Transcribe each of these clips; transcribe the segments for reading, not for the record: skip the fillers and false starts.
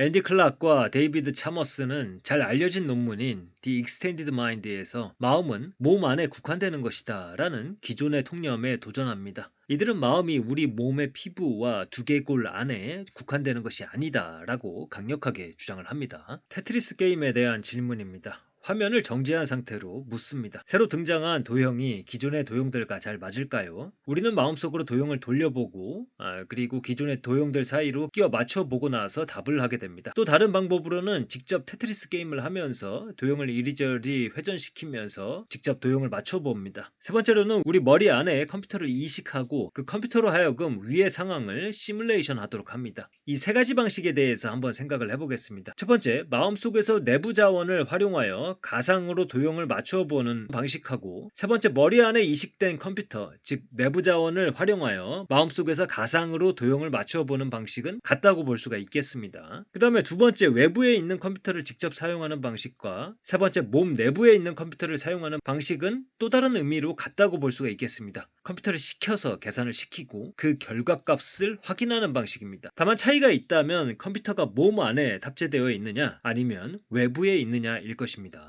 앤디 클락과 데이비드 차머스는 잘 알려진 논문인 The Extended Mind에서 마음은 몸 안에 국한되는 것이다 라는 기존의 통념에 도전합니다. 이들은 마음이 우리 몸의 피부와 두개골 안에 국한되는 것이 아니다 라고 강력하게 주장을 합니다. 테트리스 게임에 대한 질문입니다. 화면을 정지한 상태로 묻습니다. 새로 등장한 도형이 기존의 도형들과 잘 맞을까요? 우리는 마음속으로 도형을 돌려보고 그리고 기존의 도형들 사이로 끼워 맞춰보고 나서 답을 하게 됩니다. 또 다른 방법으로는 직접 테트리스 게임을 하면서 도형을 이리저리 회전시키면서 직접 도형을 맞춰봅니다. 세 번째로는 우리 머리 안에 컴퓨터를 이식하고 그 컴퓨터로 하여금 위의 상황을 시뮬레이션 하도록 합니다. 이 세 가지 방식에 대해서 한번 생각을 해보겠습니다. 첫 번째, 마음속에서 내부 자원을 활용하여 가상으로 도형을 맞춰보는 방식하고, 세 번째, 머리 안에 이식된 컴퓨터, 즉 내부 자원을 활용하여 마음속에서 가상으로 도형을 맞춰보는 방식은 같다고 볼 수가 있겠습니다. 그 다음에 두 번째, 외부에 있는 컴퓨터를 직접 사용하는 방식과 세 번째, 몸 내부에 있는 컴퓨터를 사용하는 방식은 또 다른 의미로 같다고 볼 수가 있겠습니다. 컴퓨터를 시켜서 계산을 시키고 그 결과값을 확인하는 방식입니다. 다만 차이가 있다면 컴퓨터가 몸 안에 탑재되어 있느냐 아니면 외부에 있느냐일 것입니다.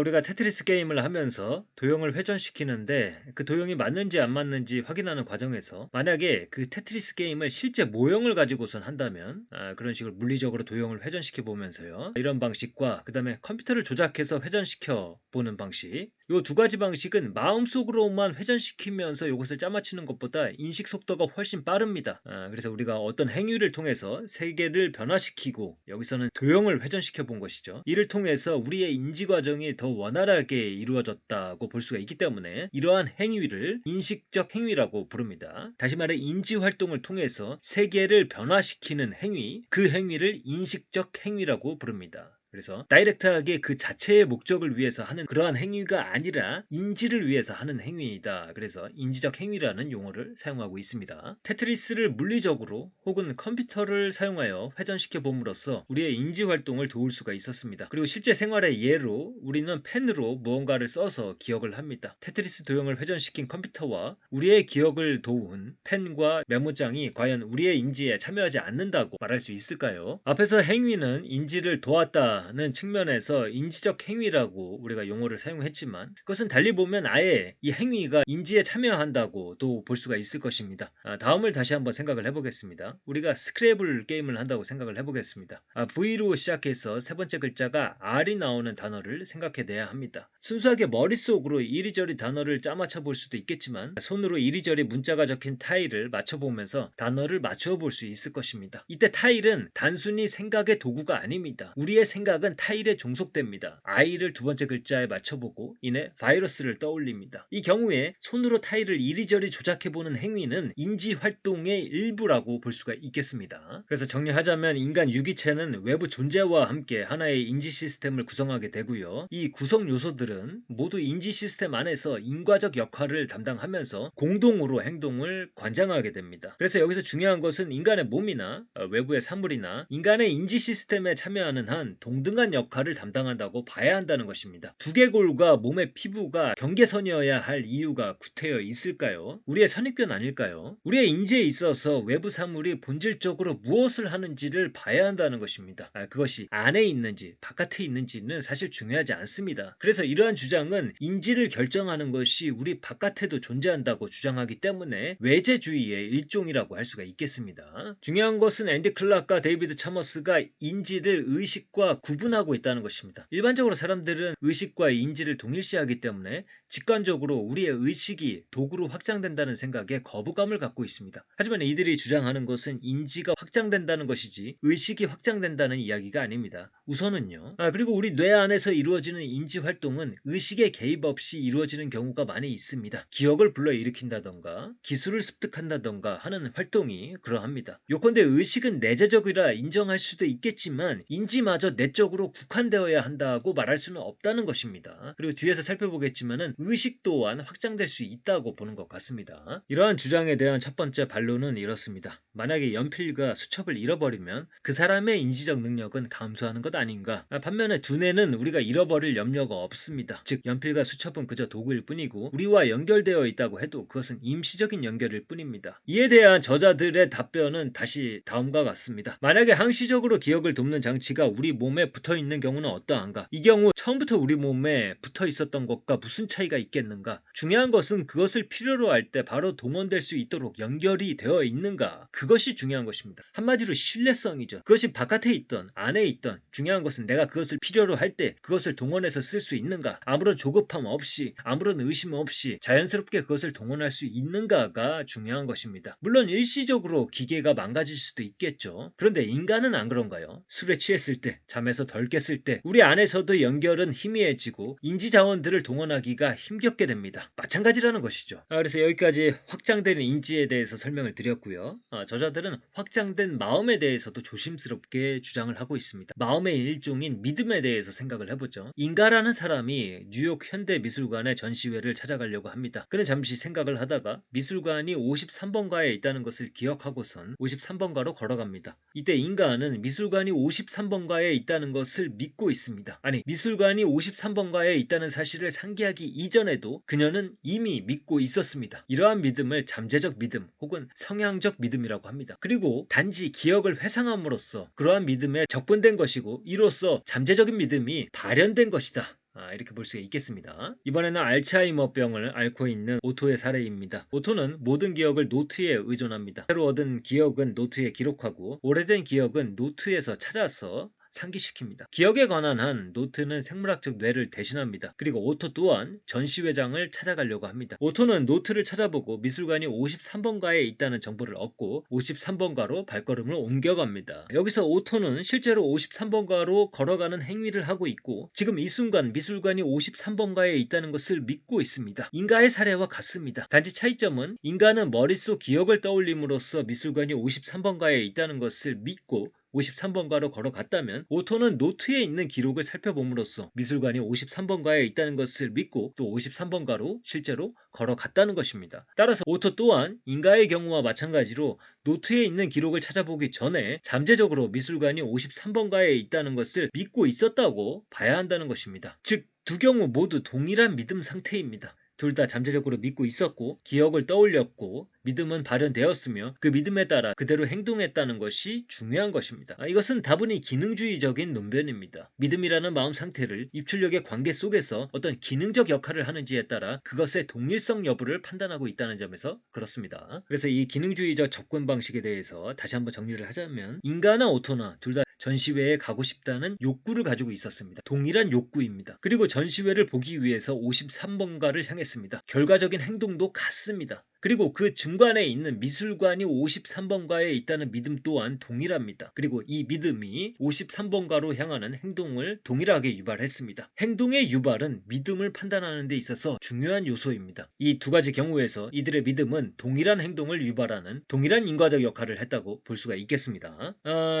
우리가 테트리스 게임을 하면서 도형을 회전시키는데 그 도형이 맞는지 안 맞는지 확인하는 과정에서 만약에 그 테트리스 게임을 실제 모형을 가지고선 한다면 그런 식으로 물리적으로 도형을 회전시켜 보면서요, 이런 방식과 그 다음에 컴퓨터를 조작해서 회전시켜 보는 방식, 이 두 가지 방식은 마음속으로만 회전시키면서 이것을 짜맞추는 것보다 인식 속도가 훨씬 빠릅니다. 그래서 우리가 어떤 행위를 통해서 세계를 변화시키고 여기서는 도형을 회전시켜 본 것이죠. 이를 통해서 우리의 인지 과정이 더 원활하게 이루어졌다고 볼 수가 있기 때문에 이러한 행위를 인식적 행위라고 부릅니다. 다시 말해 인지 활동을 통해서 세계를 변화시키는 행위, 그 행위를 인식적 행위라고 부릅니다. 그래서 다이렉트하게 그 자체의 목적을 위해서 하는 그러한 행위가 아니라 인지를 위해서 하는 행위이다. 그래서 인지적 행위라는 용어를 사용하고 있습니다. 테트리스를 물리적으로 혹은 컴퓨터를 사용하여 회전시켜 봄으로써 우리의 인지 활동을 도울 수가 있었습니다. 그리고 실제 생활의 예로 우리는 펜으로 무언가를 써서 기억을 합니다. 테트리스 도형을 회전시킨 컴퓨터와 우리의 기억을 도운 펜과 메모장이 과연 우리의 인지에 참여하지 않는다고 말할 수 있을까요? 앞에서 행위는 인지를 도왔다 는 측면에서 인지적 행위라고 우리가 용어를 사용했지만, 그것은 달리 보면 아예 이 행위가 인지에 참여한다고도 볼 수가 있을 것입니다. 다음을 다시 한번 생각을 해보겠습니다. 우리가 스크래블 게임을 한다고 생각을 해보겠습니다. V로 시작해서 세 번째 글자가 R이 나오는 단어를 생각해내야 합니다. 순수하게 머릿속으로 이리저리 단어를 짜맞춰 볼 수도 있겠지만 손으로 이리저리 문자가 적힌 타일을 맞춰보면서 단어를 맞춰 볼 수 있을 것입니다. 이때 타일은 단순히 생각의 도구가 아닙니다. 우리의 생각은 타일에 종속됩니다. I를 두 번째 글자에 맞춰보고 이내 바이러스를 떠올립니다. 이 경우에 손으로 타일을 이리저리 조작해보는 행위는 인지활동의 일부라고 볼 수가 있겠습니다. 그래서 정리하자면 인간 유기체는 외부 존재와 함께 하나의 인지 시스템을 구성하게 되고요. 이 구성 요소들은 모두 인지 시스템 안에서 인과적 역할을 담당하면서 공동으로 행동을 관장하게 됩니다. 그래서 여기서 중요한 것은 인간의 몸이나 외부의 사물이나 인간의 인지 시스템에 참여하는 한 동등한 역할을 담당한다고 봐야 한다는 것입니다. 두개골과 몸의 피부가 경계선이어야 할 이유가 구태여 있을까요? 우리의 선입견 아닐까요? 우리의 인지에 있어서 외부 사물이 본질적으로 무엇을 하는지를 봐야 한다는 것입니다. 그것이 안에 있는지 바깥에 있는지는 사실 중요하지 않습니다. 그래서 이러한 주장은 인지를 결정하는 것이 우리 바깥에도 존재한다고 주장하기 때문에 외재주의의 일종이라고 할 수가 있겠습니다. 중요한 것은 앤디 클락과 데이비드 차머스가 인지를 의식과 구분하고 있다는 것입니다. 일반적으로 사람들은 의식과 인지를 동일시하기 때문에 직관적으로 우리의 의식이 도구로 확장된다는 생각에 거부감을 갖고 있습니다. 하지만 이들이 주장하는 것은 인지가 확장된다는 것이지 의식이 확장된다는 이야기가 아닙니다. 우선은요. 그리고 우리 뇌 안에서 이루어지는 인지 활동은 의식의 개입 없이 이루어지는 경우가 많이 있습니다. 기억을 불러일으킨다던가 기술을 습득한다던가 하는 활동이 그러합니다. 요컨대 의식은 내재적이라 인정할 수도 있겠지만 인지마저 내적 외적으로 국한되어야 한다고 말할 수는 없다는 것입니다. 그리고 뒤에서 살펴보겠지만은 의식 또한 확장될 수 있다고 보는 것 같습니다. 이러한 주장에 대한 첫 번째 반론은 이렇습니다. 만약에 연필과 수첩을 잃어버리면 그 사람의 인지적 능력은 감소하는 것 아닌가? 반면에 두뇌는 우리가 잃어버릴 염려가 없습니다. 즉 연필과 수첩은 그저 도구일 뿐이고 우리와 연결되어 있다고 해도 그것은 임시적인 연결일 뿐입니다. 이에 대한 저자들의 답변은 다시 다음과 같습니다. 만약에 항시적으로 기억을 돕는 장치가 우리 몸에 붙어 있는 경우는 어떠한가? 이 경우 처음부터 우리 몸에 붙어 있었던 것과 무슨 차이가 있겠는가? 중요한 것은 그것을 필요로 할 때 바로 동원될 수 있도록 연결이 되어 있는가? 그것이 중요한 것입니다. 한마디로 신뢰성이죠. 그것이 바깥에 있던 안에 있던 중요한 것은 내가 그것을 필요로 할 때 그것을 동원해서 쓸 수 있는가? 아무런 조급함 없이 아무런 의심 없이 자연스럽게 그것을 동원할 수 있는가가 중요한 것입니다. 물론 일시적으로 기계가 망가질 수도 있겠죠. 그런데 인간은 안 그런가요? 술에 취했을 때, 잠에서 덜 깼을 때 우리 안에서도 연결은 희미해지고 인지 자원들을 동원하기가 힘겹게 됩니다. 마찬가지라는 것이죠. 그래서 여기까지 확장되는 인지에 대해서 설명을 드렸고요. 저자들은 확장된 마음에 대해서도 조심스럽게 주장을 하고 있습니다. 마음의 일종인 믿음에 대해서 생각을 해보죠. 인가라는 사람이 뉴욕 현대미술관의 전시회를 찾아가려고 합니다. 그는 잠시 생각을 하다가 미술관이 53번가에 있다는 것을 기억하고선 53번가로 걸어갑니다. 이때 인가는 미술관이 53번가에 있다는 것을 믿고 있습니다. 아니, 미술관이 53번가에 있다는 사실을 상기하기 이전에도 그녀는 이미 믿고 있었습니다. 이러한 믿음을 잠재적 믿음 혹은 성향적 믿음이라고 합니다. 그리고 단지 기억을 회상함으로써 그러한 믿음에 적분된 것이고 이로써 잠재적인 믿음이 발현된 것이다. 이렇게 볼 수 있겠습니다. 이번에는 알츠하이머병을 앓고 있는 오토의 사례입니다. 오토는 모든 기억을 노트에 의존합니다. 새로 얻은 기억은 노트에 기록하고 오래된 기억은 노트에서 찾아서 상기시킵니다. 기억에 관한 한 노트는 생물학적 뇌를 대신합니다. 그리고 오토 또한 전시회장을 찾아가려고 합니다. 오토는 노트를 찾아보고 미술관이 53번가에 있다는 정보를 얻고 53번가로 발걸음을 옮겨갑니다. 여기서 오토는 실제로 53번가로 걸어가는 행위를 하고 있고 지금 이 순간 미술관이 53번가에 있다는 것을 믿고 있습니다. 인가의 사례와 같습니다. 단지 차이점은 인가는 머릿속 기억을 떠올림으로써 미술관이 53번가에 있다는 것을 믿고 53번가로 걸어갔다면 오토는 노트에 있는 기록을 살펴봄으로써 미술관이 53번가에 있다는 것을 믿고 또 53번가로 실제로 걸어갔다는 것입니다. 따라서 오토 또한 인가의 경우와 마찬가지로 노트에 있는 기록을 찾아보기 전에 잠재적으로 미술관이 53번가에 있다는 것을 믿고 있었다고 봐야 한다는 것입니다. 즉, 두 경우 모두 동일한 믿음 상태입니다. 둘 다 잠재적으로 믿고 있었고 기억을 떠올렸고 믿음은 발현되었으며 그 믿음에 따라 그대로 행동했다는 것이 중요한 것입니다. 이것은 다분히 기능주의적인 논변입니다. 믿음이라는 마음 상태를 입출력의 관계 속에서 어떤 기능적 역할을 하는지에 따라 그것의 동일성 여부를 판단하고 있다는 점에서 그렇습니다. 그래서 이 기능주의적 접근 방식에 대해서 다시 한번 정리를 하자면 인가나 오토나 둘 다 전시회에 가고 싶다는 욕구를 가지고 있었습니다. 동일한 욕구입니다. 그리고 전시회를 보기 위해서 53번가를 향했습니다. 결과적인 행동도 같습니다. 그리고 그 중간에 있는 미술관이 53번가에 있다는 믿음 또한 동일합니다. 그리고 이 믿음이 53번가로 향하는 행동을 동일하게 유발했습니다. 행동의 유발은 믿음을 판단하는 데 있어서 중요한 요소입니다. 이 두 가지 경우에서 이들의 믿음은 동일한 행동을 유발하는 동일한 인과적 역할을 했다고 볼 수가 있겠습니다.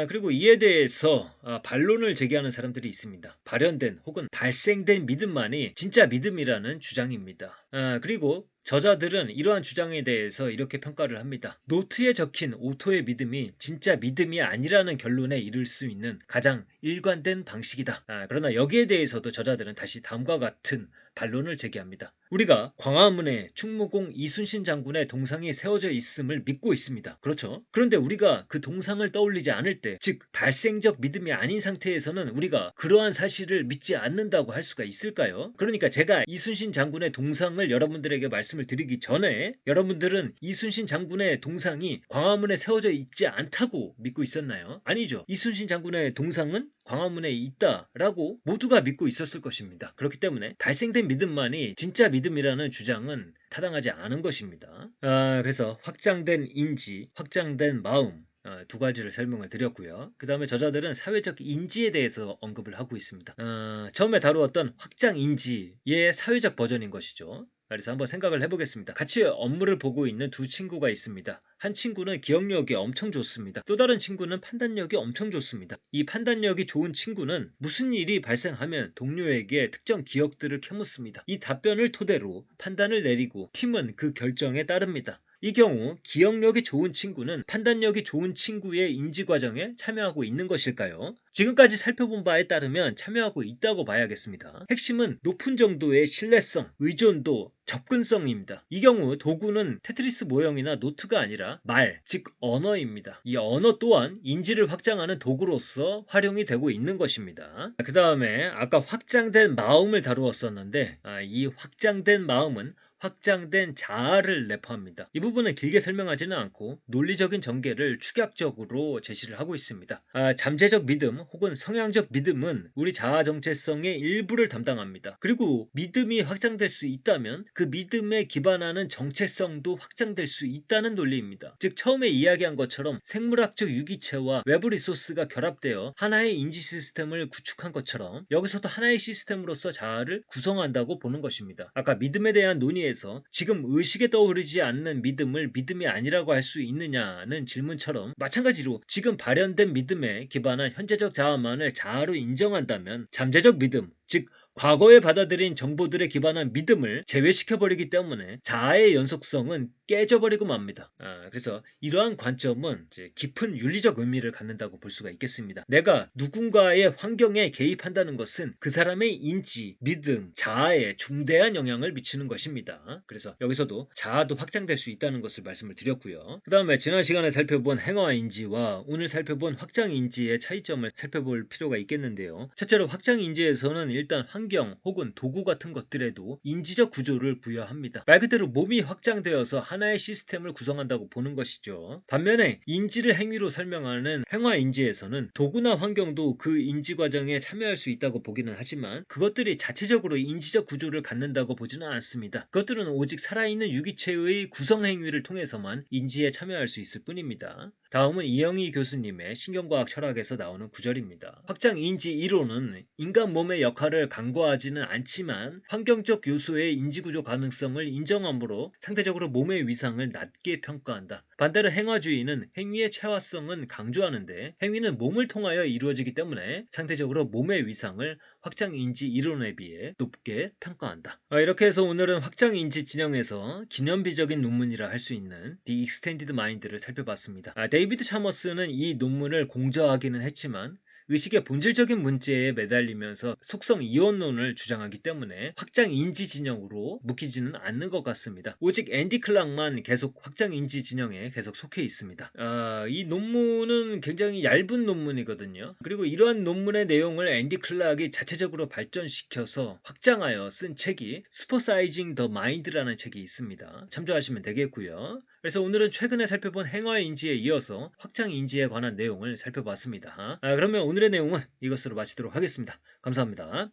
그리고 이에 대해서 반론을 제기하는 사람들이 있습니다. 발현된 혹은 발생된 믿음만이 진짜 믿음이라는 주장입니다. 그리고 저자들은 이러한 주장에 대해서 이렇게 평가를 합니다. 노트에 적힌 오토의 믿음이 진짜 믿음이 아니라는 결론에 이를 수 있는 가장 일관된 방식이다. 그러나 여기에 대해서도 저자들은 다시 다음과 같은 반론을 제기합니다. 우리가 광화문에 충무공 이순신 장군의 동상이 세워져 있음을 믿고 있습니다. 그렇죠? 그런데 우리가 그 동상을 떠올리지 않을 때, 즉 발생적 믿음이 아닌 상태에서는 우리가 그러한 사실을 믿지 않는다고 할 수가 있을까요? 그러니까 제가 이순신 장군의 동상을 여러분들에게 말씀을 드리기 전에 여러분들은 이순신 장군의 동상이 광화문에 세워져 있지 않다고 믿고 있었나요? 아니죠. 이순신 장군의 동상은 광화문에 있다라고 모두가 믿고 있었을 것입니다. 그렇기 때문에 발생된 믿음만이 진짜 믿음이라는 주장은 타당하지 않은 것입니다. 그래서 확장된 인지, 확장된 마음 두 가지를 설명을 드렸고요. 그 다음에 저자들은 사회적 인지에 대해서 언급을 하고 있습니다. 처음에 다루었던 확장 인지의 사회적 버전인 것이죠. 그래서 한번 생각을 해보겠습니다. 같이 업무를 보고 있는 두 친구가 있습니다. 한 친구는 기억력이 엄청 좋습니다. 또 다른 친구는 판단력이 엄청 좋습니다. 이 판단력이 좋은 친구는 무슨 일이 발생하면 동료에게 특정 기억들을 캐묻습니다. 이 답변을 토대로 판단을 내리고 팀은 그 결정에 따릅니다. 이 경우 기억력이 좋은 친구는 판단력이 좋은 친구의 인지 과정에 참여하고 있는 것일까요? 지금까지 살펴본 바에 따르면 참여하고 있다고 봐야겠습니다. 핵심은 높은 정도의 신뢰성, 의존도, 접근성입니다. 이 경우 도구는 테트리스 모형이나 노트가 아니라 말, 즉 언어입니다. 이 언어 또한 인지를 확장하는 도구로서 활용이 되고 있는 것입니다. 그 다음에 아까 확장된 마음을 다루었었는데 이 확장된 마음은 확장된 자아를 내포합니다. 이 부분은 길게 설명하지는 않고 논리적인 전개를 축약적으로 제시를 하고 있습니다. 잠재적 믿음 혹은 성향적 믿음은 우리 자아 정체성의 일부를 담당합니다. 그리고 믿음이 확장될 수 있다면 그 믿음에 기반하는 정체성도 확장될 수 있다는 논리입니다. 즉 처음에 이야기한 것처럼 생물학적 유기체와 외부 리소스가 결합되어 하나의 인지 시스템을 구축한 것처럼 여기서도 하나의 시스템으로서 자아를 구성한다고 보는 것입니다. 아까 믿음에 대한 논의에서 지금 의식에 떠오르지 않는 믿음을 믿음이 아니라고 할 수 있느냐는 질문처럼 마찬가지로 지금 발현된 믿음에 기반한 현재적 자아만을 자아로 인정한다면 잠재적 믿음, 즉 과거에 받아들인 정보들에 기반한 믿음을 제외시켜버리기 때문에 자아의 연속성은 깨져버리고 맙니다. 그래서 이러한 관점은 이제 깊은 윤리적 의미를 갖는다고 볼 수가 있겠습니다. 내가 누군가의 환경에 개입한다는 것은 그 사람의 인지, 믿음, 자아에 중대한 영향을 미치는 것입니다. 그래서 여기서도 자아도 확장될 수 있다는 것을 말씀을 드렸고요. 그 다음에 지난 시간에 살펴본 행화인지와 오늘 살펴본 확장인지의 차이점을 살펴볼 필요가 있겠는데요. 첫째로 확장인지에서는 일단 환경 혹은 도구 같은 것들에도 인지적 구조를 부여합니다. 말 그대로 몸이 확장되어서 하나의 시스템을 구성한다고 보는 것이죠. 반면에 인지를 행위로 설명하는 행화인지에서는 도구나 환경도 그 인지 과정에 참여할 수 있다고 보기는 하지만 그것들이 자체적으로 인지적 구조를 갖는다고 보지는 않습니다. 그것들은 오직 살아있는 유기체의 구성 행위를 통해서만 인지에 참여할 수 있을 뿐입니다. 다음은 이영희 교수님의 신경과학 철학에서 나오는 구절입니다. 확장인지 이론은 인간 몸의 역할을 간과하지는 않지만 환경적 요소의 인지구조 가능성을 인정하므로 상대적으로 몸의 위상을 낮게 평가한다. 반대로 행화주의는 행위의 체화성은 강조하는데 행위는 몸을 통하여 이루어지기 때문에 상대적으로 몸의 위상을 확장인지 이론에 비해 높게 평가한다. 이렇게 해서 오늘은 확장인지 진영에서 기념비적인 논문이라 할 수 있는 The Extended Mind를 살펴봤습니다. 데이비드 차머스는 이 논문을 공저하기는 했지만 의식의 본질적인 문제에 매달리면서 속성 이원론을 주장하기 때문에 확장인지 진영으로 묶이지는 않는 것 같습니다. 오직 앤디 클락만 계속 확장인지 진영에 계속 속해 있습니다. 이 논문은 굉장히 얇은 논문이거든요. 그리고 이러한 논문의 내용을 앤디 클락이 자체적으로 발전시켜서 확장하여 쓴 책이 슈퍼사이징 더 마인드라는 책이 있습니다. 참조하시면 되겠고요. 그래서 오늘은 최근에 살펴본 행화인지에 이어서 확장인지에 관한 내용을 살펴봤습니다. 그러면 오늘의 내용은 이것으로 마치도록 하겠습니다. 감사합니다.